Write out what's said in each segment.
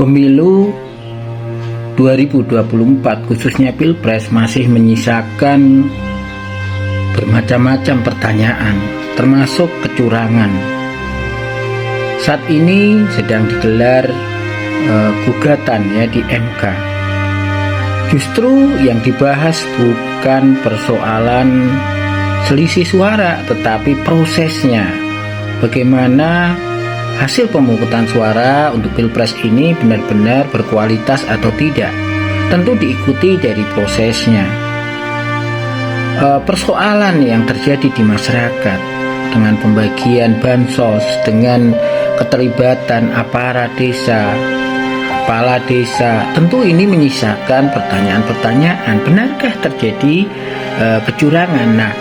Pemilu 2024 khususnya Pilpres masih menyisakan bermacam-macam pertanyaan, termasuk kecurangan. Saat ini sedang digelar gugatan di MK. Justru yang dibahas bukan persoalan selisih suara, tetapi prosesnya. Bagaimana hasil pemungutan suara untuk Pilpres ini benar-benar berkualitas atau tidak. Tentu diikuti dari prosesnya. Persoalan yang terjadi di masyarakat dengan pembagian bansos, dengan keterlibatan aparat desa, kepala desa, tentu ini menyisakan pertanyaan-pertanyaan. Benarkah terjadi kecurangan? Nah,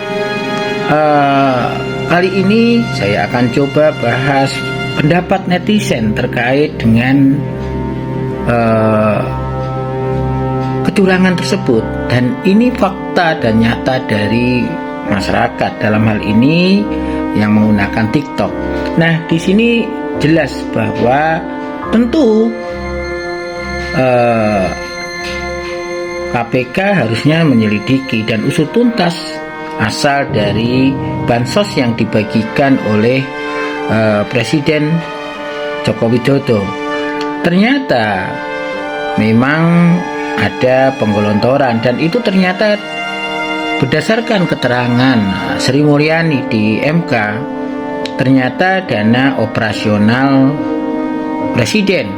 kali ini saya akan coba bahas pendapat netizen terkait dengan kecurangan tersebut, dan ini fakta dan nyata dari masyarakat, dalam hal ini yang menggunakan TikTok. Nah, di sini jelas bahwa tentu KPK harusnya menyelidiki dan usut tuntas asal dari bansos yang dibagikan oleh Presiden Joko Widodo. Ternyata memang ada penggelontoran, dan itu ternyata berdasarkan keterangan Sri Mulyani di MK, ternyata dana operasional Presiden,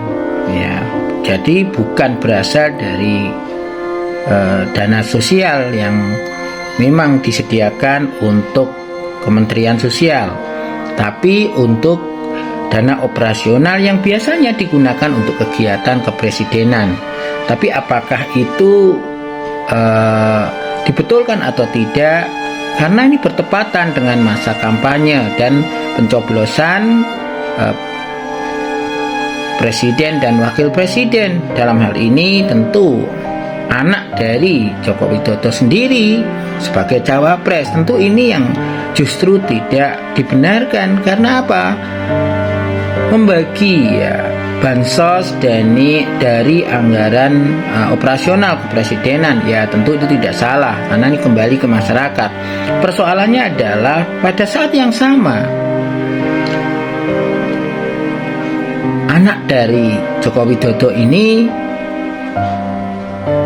jadi bukan berasal dari dana sosial yang memang disediakan untuk Kementerian Sosial, tapi untuk dana operasional yang biasanya digunakan untuk kegiatan kepresidenan. Tapi apakah itu dibetulkan atau tidak? Karena ini bertepatan dengan masa kampanye dan pencoblosan presiden dan wakil presiden. Dalam hal ini tentu anak dari Joko Widodo sendiri sebagai cawapres. Tentu ini yang justru tidak dibenarkan. Karena apa? Membagi bansos dari anggaran operasional kepresidenan, tentu itu tidak salah, karena ini kembali ke masyarakat. Persoalannya adalah pada saat yang sama anak dari Joko Widodo ini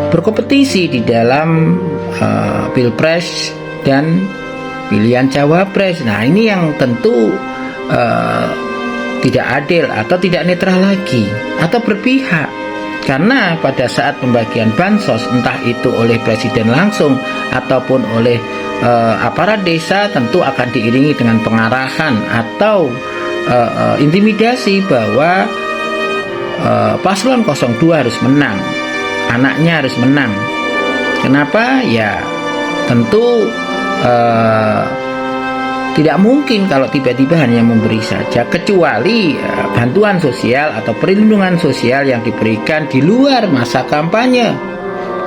berkompetisi di dalam Pilpres dan pilihan cawapres. Nah, ini yang tentu tidak adil atau tidak netral lagi atau berpihak, karena pada saat pembagian bansos, entah itu oleh presiden langsung ataupun oleh aparat desa, tentu akan diiringi dengan pengarahan atau intimidasi bahwa paslon 02 harus menang, anaknya harus menang. Kenapa? Ya tentu tidak mungkin kalau tiba-tiba hanya memberi saja, kecuali bantuan sosial atau perlindungan sosial yang diberikan di luar masa kampanye.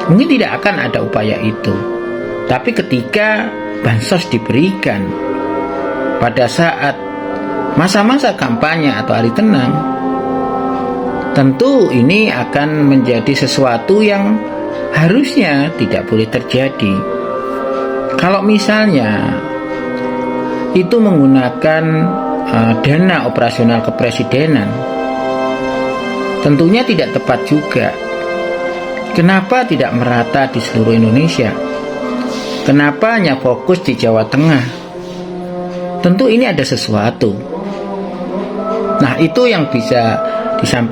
Mungkin tidak akan ada upaya itu. Tapi ketika bansos diberikan pada saat masa-masa kampanye atau hari tenang, tentu ini akan menjadi sesuatu yang harusnya tidak boleh terjadi. Kalau misalnya itu menggunakan dana operasional kepresidenan, tentunya tidak tepat juga. Kenapa tidak merata di seluruh Indonesia? Kenapa hanya fokus di Jawa Tengah? Tentu ini ada sesuatu. Nah, itu yang bisa disampaikan